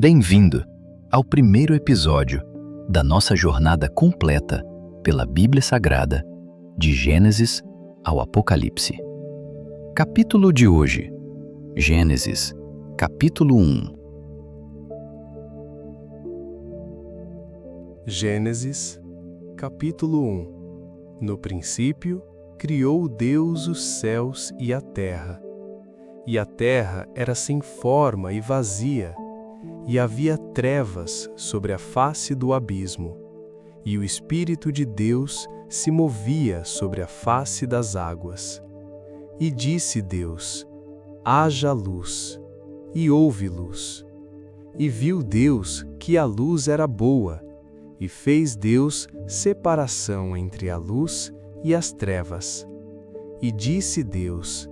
Bem-vindo ao primeiro episódio da nossa jornada completa pela Bíblia Sagrada, de Gênesis ao Apocalipse. Capítulo de hoje: Gênesis, capítulo 1. Gênesis, capítulo 1. No princípio, criou Deus os céus e a terra. E a terra era sem forma e vazia, e havia trevas sobre a face do abismo, e o Espírito de Deus se movia sobre a face das águas. E disse Deus: haja luz, e houve luz. E viu Deus que a luz era boa, e fez Deus separação entre a luz e as trevas. E disse Deus: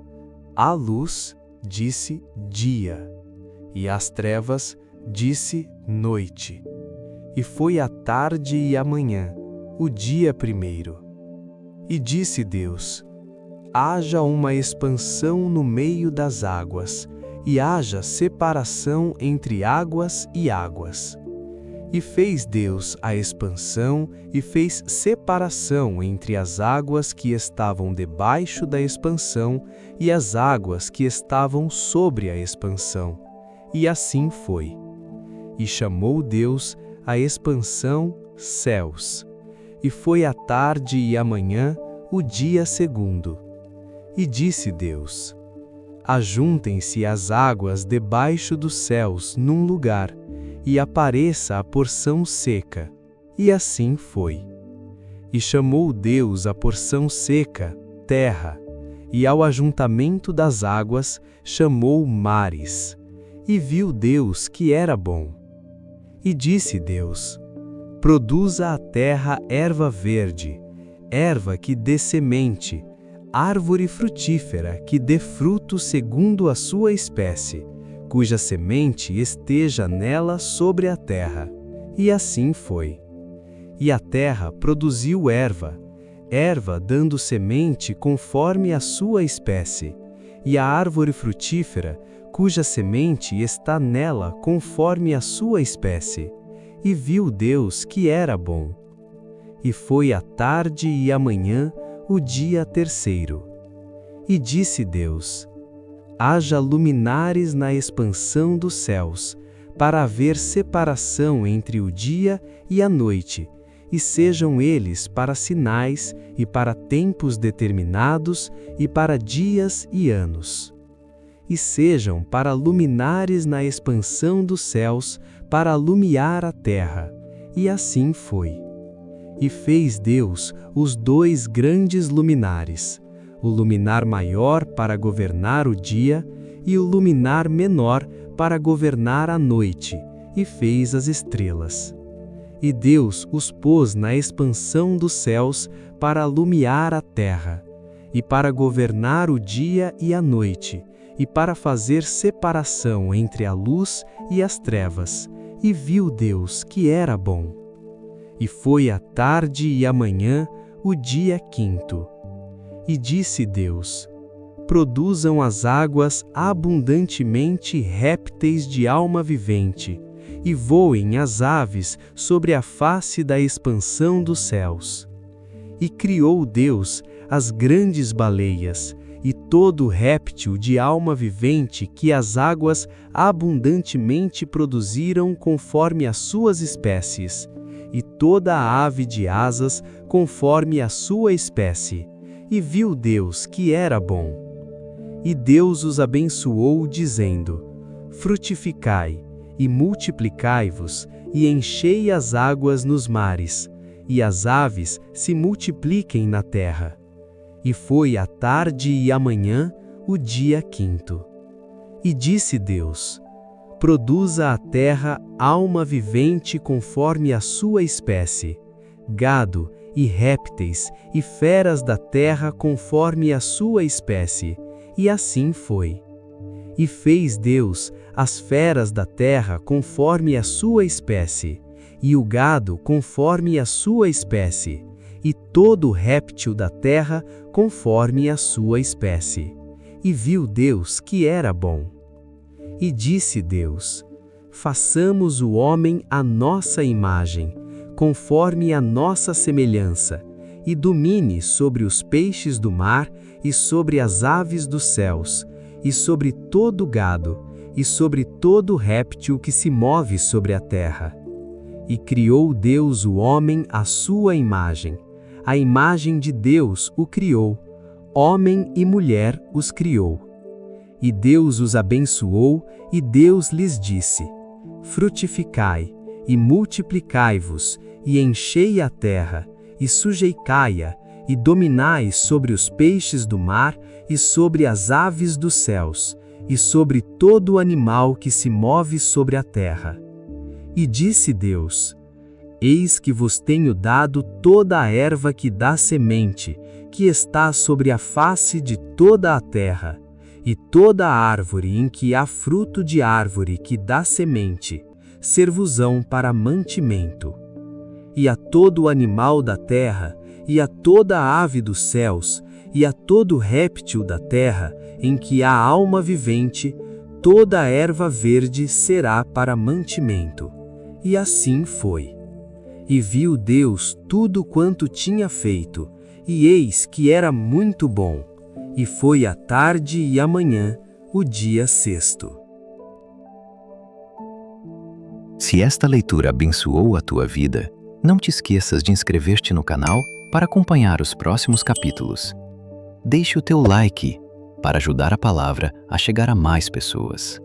a luz, disse dia, e às trevas, disse noite. E foi a tarde e a manhã, o dia primeiro. E disse Deus: haja uma expansão no meio das águas, e haja separação entre águas e águas. E fez Deus a expansão e fez separação entre as águas que estavam debaixo da expansão e as águas que estavam sobre a expansão. E assim foi. E chamou Deus a expansão céus. E foi a tarde e a manhã, o dia segundo. E disse Deus: ajuntem-se as águas debaixo dos céus num lugar, e apareça a porção seca. E assim foi. E chamou Deus a porção seca terra, e ao ajuntamento das águas chamou mares. E viu Deus que era bom. E disse Deus: produza a terra erva verde, erva que dê semente, árvore frutífera que dê fruto segundo a sua espécie, cuja semente esteja nela sobre a terra. E assim foi. E a terra produziu erva, erva dando semente conforme a sua espécie, e a árvore frutífera, cuja semente está nela conforme a sua espécie. E viu Deus que era bom. E foi a tarde e a manhã, o dia terceiro. E disse Deus: haja luminares na expansão dos céus, para haver separação entre o dia e a noite, e sejam eles para sinais, e para tempos determinados, e para dias e anos. E sejam para luminares na expansão dos céus, para alumiar a terra. E assim foi. E fez Deus os dois grandes luminares, o luminar maior para governar o dia, e o luminar menor para governar a noite, e fez as estrelas. E Deus os pôs na expansão dos céus para alumiar a terra, e para governar o dia e a noite, e para fazer separação entre a luz e as trevas. E viu Deus que era bom. E foi a tarde e a manhã, o dia quinto. E disse Deus: produzam as águas abundantemente répteis de alma vivente, e voem as aves sobre a face da expansão dos céus. E criou Deus as grandes baleias, e todo réptil de alma vivente que as águas abundantemente produziram conforme as suas espécies, e toda a ave de asas conforme a sua espécie. E viu Deus que era bom. E Deus os abençoou, dizendo: frutificai, e multiplicai-vos, e enchei as águas nos mares, e as aves se multipliquem na terra. E foi a tarde e a manhã, o dia quinto. E disse Deus: produza a terra alma vivente conforme a sua espécie, gado e répteis e feras da terra conforme a sua espécie. E assim foi. E fez Deus as feras da terra conforme a sua espécie, e o gado conforme a sua espécie, e todo réptil da terra conforme a sua espécie. E viu Deus que era bom. E disse Deus: façamos o homem à nossa imagem, conforme a nossa semelhança, e domine sobre os peixes do mar e sobre as aves dos céus, e sobre todo o gado, e sobre todo réptil que se move sobre a terra. E criou Deus o homem à sua imagem. A imagem de Deus o criou, homem e mulher os criou. E Deus os abençoou, e Deus lhes disse: frutificai, e multiplicai-vos, e enchei a terra, e sujeitai-a, e dominai sobre os peixes do mar, e sobre as aves dos céus, e sobre todo animal que se move sobre a terra. E disse Deus: eis que vos tenho dado toda a erva que dá semente, que está sobre a face de toda a terra, e toda a árvore em que há fruto de árvore que dá semente, ser-vos-ão para mantimento. E a todo animal da terra, e a toda ave dos céus, e a todo réptil da terra, em que há alma vivente, toda a erva verde será para mantimento. E assim foi. E viu Deus tudo quanto tinha feito, e eis que era muito bom. E foi a tarde e a manhã, o dia sexto. Se esta leitura abençoou a tua vida, não te esqueças de inscrever-te no canal para acompanhar os próximos capítulos. Deixe o teu like para ajudar a palavra a chegar a mais pessoas.